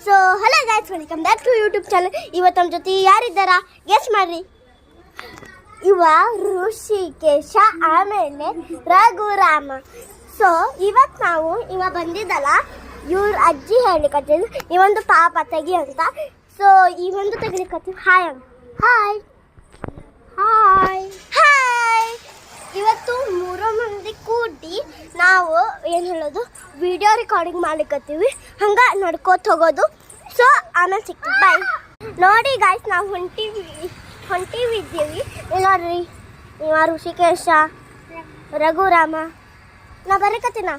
So hello guys, welcome back to YouTube channel. ಇವತ್ತು ನಮ್ಮ ಜೊತೆ ಯಾರಿದ್ದಾರಾ ಗೆಸ್ ಮಾಡ್ರಿ. ಇವ ಋಷಿಕೇಶ, ಆಮೇಲೆ ರಘುರಾಮ. ಸೊ ಇವತ್ತು ಇವ ಬಂದಿದ್ದಲ್ಲ, ಇವ್ರ ಅಜ್ಜಿ ಹೇಳಿಕತ್ತೀವಿ ಇವೊಂದು ಪಾಪ ತೆಗಿ ಅಂತ. ಸೊ ಇವೊಂದು ತೆಗಿಲಿಕತ್ತೀವಿ. ಹಾಯ್ ಅಮ್ಮ. Hi hi hi. ಇವತ್ತು 3 ಮಂದಿ ಕೂಡಿ ನಾವು ಏನು ಹೇಳೋದು, ವಿಡಿಯೋ ರೆಕಾರ್ಡಿಂಗ್ ಮಾಡ್ಲಿಕ್ಕತ್ತೀವಿ. ಹಂಗೆ ನಡ್ಕೋತ ಹೋಗೋದು. ಸೊ ಆಮೇಲೆ ಸಿಕ್ತೀವಿ, ಬಾಯ್. ನೋಡಿ ಗಾಯ್ಸ್, ನಾವು ಹೊಂಟಿವಿದ್ದೀವಿ. ನೋಡ್ರಿ, ಇವ ಋಷಿಕೇಶ, ರಘುರಾಮ, ನಾ ಬರಕತ್ತೀನ.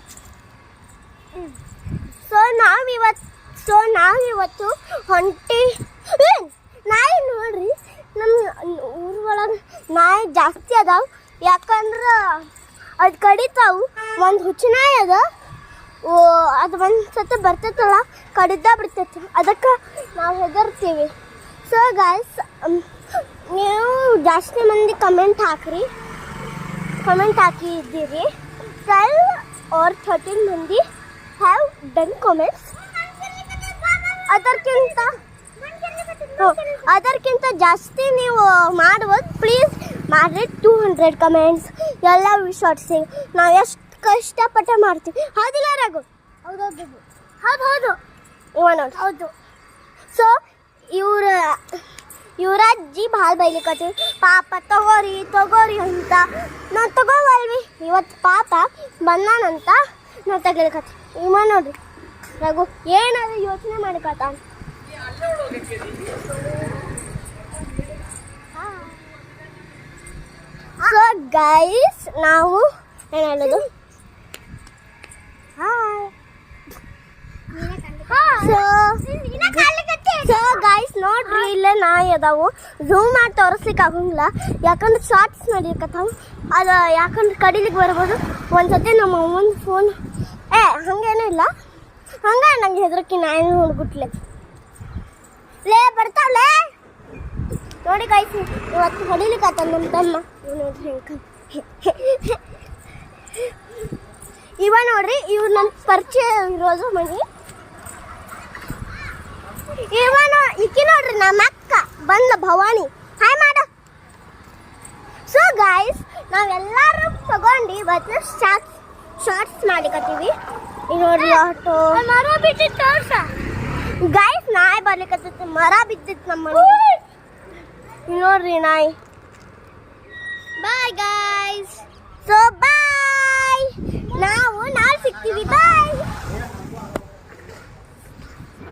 ಸೊ ನಾವಿವತ್ತು ನಾಯಿ ನೋಡ್ರಿ, ನಮ್ಮ ಊರೊಳಗೆ ನಾಯಿ ಜಾಸ್ತಿ ಅದಾವ. ಯಾಕಂದ್ರೆ ಅದು ಕಡಿತಾವು. ಒಂದು ಹುಚ್ಚು ನಾಯಿ ಅದ, ಅದು ಒಂದು ಸತಿ ಬರ್ತೈತಲ್ಲ, ಕಡಿದ ಬಿಡ್ತೈತಿ. ಅದಕ್ಕೆ ನಾವು ಹೆದರ್ತೀವಿ. ಸೊ ಗಾಯ್ಸ್, ನೀವು ಜಾಸ್ತಿ ಮಂದಿ ಕಮೆಂಟ್ ಹಾಕಿದ್ದೀರಿ. 12 or 13 ಮಂದಿ ಹ್ಯಾವ್ ಡನ್ ಕಾಮೆಂಟ್ಸ್. ಅದಕ್ಕಿಂತ ಜಾಸ್ತಿ ನೀವು ಮಾಡ್ಬೋದು. ಪ್ಲೀಸ್ ಮಾಡಿರಿ. 200 ಕಮೆಂಟ್ಸ್ ಎಲ್ಲ ಶಾರ್ಟ್ಸಿಗೆ ನಾವು ಎಷ್ಟು ಕಷ್ಟಪಟ್ಟು ಮಾಡ್ತೀವಿ. ಹೌದಿಲ್ಲ ರಘು? ಹೌದು ಇವ ನೋಡಿ. ಹೌದು. ಸೊ ಇವ್ರ ಅಜ್ಜಿ ಭಾಳ ಬೈಲಿಕತ್ತೀವಿ, ಪಾಪ ತಗೋರಿ ಅಂತ. ನಾವು ತಗೋವಲ್ವಿ. ಇವತ್ತು ಪಾಪ ಬಂದಾನಂತ ನಾವು ತೆಗಿಲಿಕತ್ತೀವಿ. ಇವ ನೋಡ್ರಿ ರಘು ಏನಾದ್ರು ಯೋಚನೆ ಮಾಡಿಕತ್ತ. ಸೊ ಗೈಸ್, ನಾವು ಏನು ಹೇಳೋದು, ಸೊ ಗೈಸ್ ನೋಡ್ರಿ, ಇಲ್ಲೇ ನಾಯಿ ಅದಾವು. ಝೂಮ್ ಮಾಡಿ ತೋರಿಸ್ಲಿಕ್ಕೆ ಆಗೋಂಗಿಲ್ಲ, ಯಾಕಂದ್ರೆ ಶಾರ್ಟ್ಸ್ ನಡೀಕತ್ತಾವು. ಅದು ಯಾಕಂದ್ರೆ ಕಡಿಲಿಕ್ಕೆ ಬರ್ಬೋದು. ಒಂದ್ಸತಿ ನಮ್ಮ ಅಮ್ಮನ ಫೋನ್ ಹಂಗೇನೂ ಇಲ್ಲ, ಹಂಗೆ ನಂಗೆ ಹೆದರ್ಕಿ ನಾಯಿ ನೋಡ್ಬಿಟ್ಲೆ ಬರ್ತಾವಲೇ. ನೋಡಿ ಗೈಸ್, ಇವತ್ತು ಹೊಡಿಲಿಕ್ಕತ್ತ ನಮ್ಮ ತಮ್ಮ. ನೋಡ್ರಿ ಇವ ನೋಡ್ರಿ, ಇವ್ ನನ್ನ ಪರಿಚಯ ಇರೋದು ಮನಿ. ಈಕಿ ನೋಡ್ರಿ, ನಮ್ಮ ಅಕ್ಕ ಬಂದ ಭವಾನಿ. ಹಾಯ್ ಮಾಡ. ಸೊ ಗೈಸ್, ನಾವೆಲ್ಲರೂ ತಗೊಂಡು ಇವತ್ತು ಶಾರ್ಟ್ಸ್ ಮಾಡಿಕತ್ತೀವಿ. ನೋಡ್ರಿ, ಆಟೋ ಮರ ಬಿಟ್ಟಿತ್ತು ಗೈಸ್. ನಾಯಿ ಬರ್ಲಿಕ್ಕತ್ತೈತಿ, ಮರ ಬಿದ್ದಿತ್ತು ನಮ್ಮ ನೋಡ್ರಿ ನಾಯಿ. Bye guys. ಸೊ ಬಾಯ್, ನಾವು ನಾಳೆ ಸಿಗ್ತೀವಿ. ಬಾಯ್.